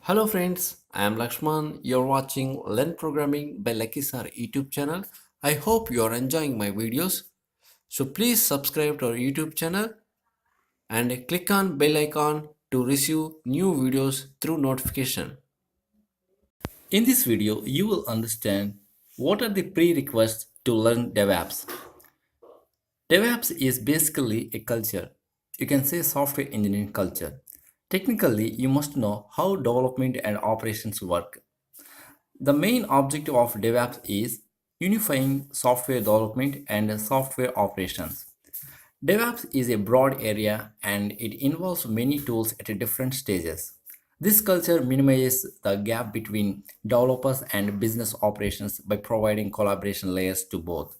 Hello friends, I am Lakshman. You're watching Learn Programming by Lucky Sir YouTube channel. I hope you are enjoying my videos. So please subscribe to our YouTube channel and click on bell icon to receive new videos through notification. In this video, you will understand what are the prerequisites to learn DevOps. DevOps is basically a culture. You can say software engineering culture. Technically, you must know how development and operations work. The main objective of DevOps is unifying software development and software operations. DevOps is a broad area and it involves many tools at different stages. This culture minimizes the gap between developers and business operations by providing collaboration layers to both.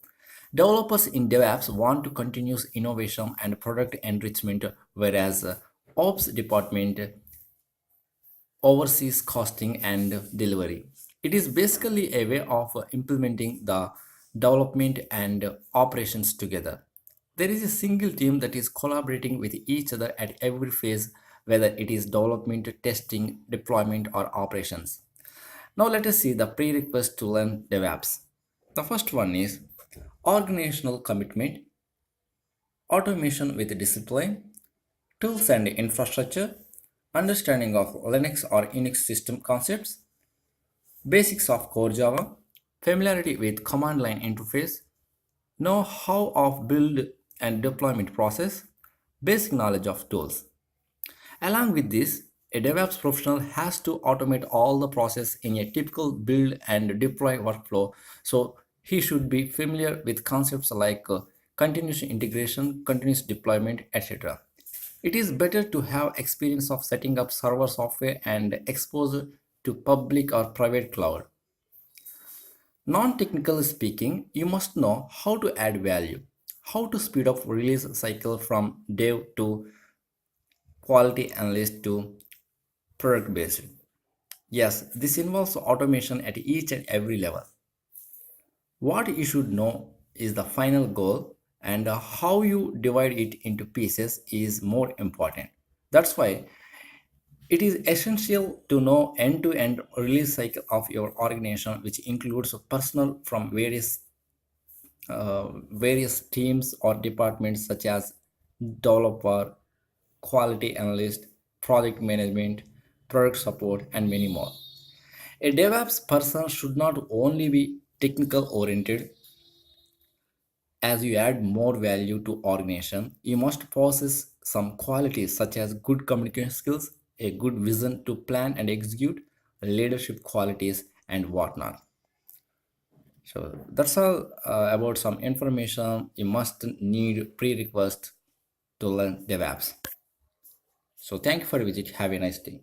Developers in DevOps want to continuous innovation and product enrichment, whereas Ops department oversees costing and delivery. It is basically a way of implementing the development and operations together. There is a single team that is collaborating with each other at every phase, whether it is development, testing, deployment, or operations. Now let us see the prerequisites to learn DevOps. The first one is organizational commitment, automation with discipline, tools and infrastructure, understanding of Linux or Unix system concepts, basics of core Java, familiarity with command line interface, know-how of build and deployment process, basic knowledge of tools. Along with this, a DevOps professional has to automate all the process in a typical build and deploy workflow. So he should be familiar with concepts like continuous integration, continuous deployment, etc. It is better to have experience of setting up server software and exposure to public or private cloud. Non-technical speaking, you must know how to add value, how to speed up release cycle from dev to quality analyst to product based. Yes, this involves automation at each and every level. What you should know is the final goal, and how you divide it into pieces is more important. That's why it is essential to know end-to-end release cycle of your organization, which includes personnel from various teams or departments such as developer, quality analyst, project management, product support, and many more. A DevOps person should not only be technical oriented. As you add more value to organization, you must possess some qualities such as good communication skills, a good vision to plan and execute, leadership qualities, and whatnot. So that's all about some information you must need prerequisite to learn DevOps. So thank you for visit. Have a nice day.